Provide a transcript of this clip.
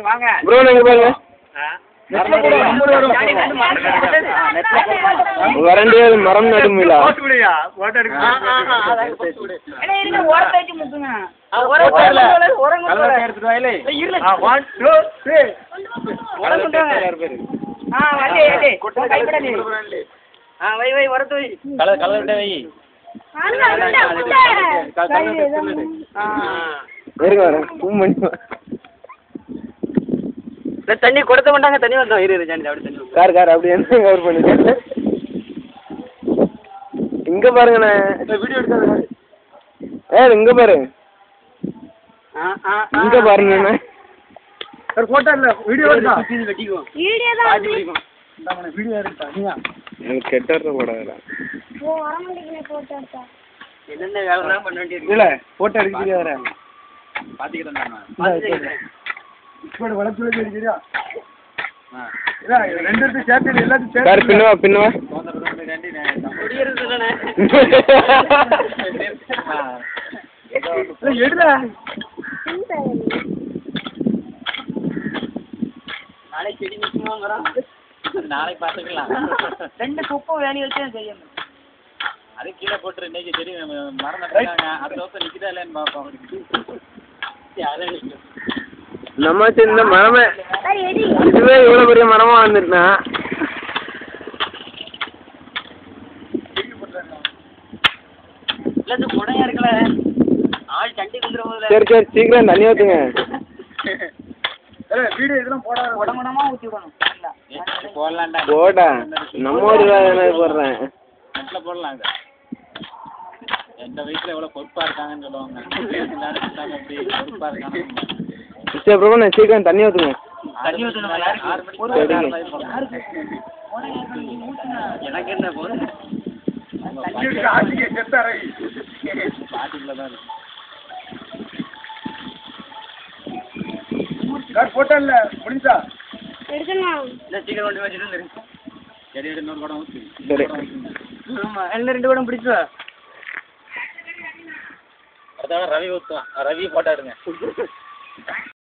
வாங்க ப்ரோ நீங்க பாருங்க வரண்டே மரம் நடும் விழா தண்ணி கொடுத்த மாட்டாங்க தண்ணி வந்தோம் இரு ஜானி அப்படி தண்ணி கார் கார் அப்படி என்ன கவர் பண்ணுங்க இங்க பாருங்கண்ணே வீடியோ எடுக்காத இங்க பாரு இங்க பாருங்கண்ணே சார் போட்டோ இல்ல வீடியோ எடுத்தா வெட்டிக்குவோம் வீடியோ தான் வீடியோ எடுத்தா நீங்க எனக்கு கெட்டற போடாதடா ஓ வர மாட்டேங்குது போட்டோ எடுத்தா என்னென்ன வேலைலாம் பண்ண வேண்டியது இல்ல போட்டோ எடுக்கறியா வர பாத்துக்கிறேன் நான் இப்போட வளத்துல தெரியுதா இல்ல ரெண்டு பேரும் சேர்த்து எல்லாரும் சேர்த்து சார் பின்னவா பின்னவா குடியிறது இல்லனே எடுடா நாளைக்கு செடி நிக்குமாங்கறோம் நாளைக்கு பாத்துக்கலாம் ரெண்டு குப்பை வேணி வச்சே செய்யணும் அது கீழ போட்டு இன்னைக்கு செடி மரம் நட்டாங்க அடுத்த வருஷம் நிக்குதா இல்லன்னு பாப்போம் யாரே நம்ம இந்த மரமே இதுவே இவ்வளவு பெரிய மரமா வந்துட்டா இல்ல இது குடையா இருக்கல ஆள் சண்டி குந்துறோம்ல சரி சரி சீக்கிரம் தண்ணி ஊத்துங்க வீடியோ இதெல்லாம் போடாத உடம்படமா ஊத்தி விடணும் இல்ல போடலாம்டா போடா நம்ம ஒரு வேலை போடுறேன் நெட்ல போடலாம் இத எந்த வயசுல எவ்வளவு பொறுப்பா இருக்காங்கன்னு சொல்லுவாங்க அப்படி பொறுப்பா இருக்காங்க சரி ப்ரோ நான் சீக்கிரம் தண்ணி ஊத்துங்க தண்ணி ஊத்தணும் எனக்கு என்ன போதும் பாட்டுக்குள்ள தான் சார் போட்டோ இல்ல முடிஞ்சா எடுக்கணும் இல்ல சீக்கிரம் கொண்டு வச்சிட்டு இருக்கு சரி இன்னொரு குடம் ஊத்து சரி ஆமா என்ன ரெண்டு குடம் பிடிச்சா அதான் ரவி ஊத்துவான் ரவி போட்டோ எடுங்க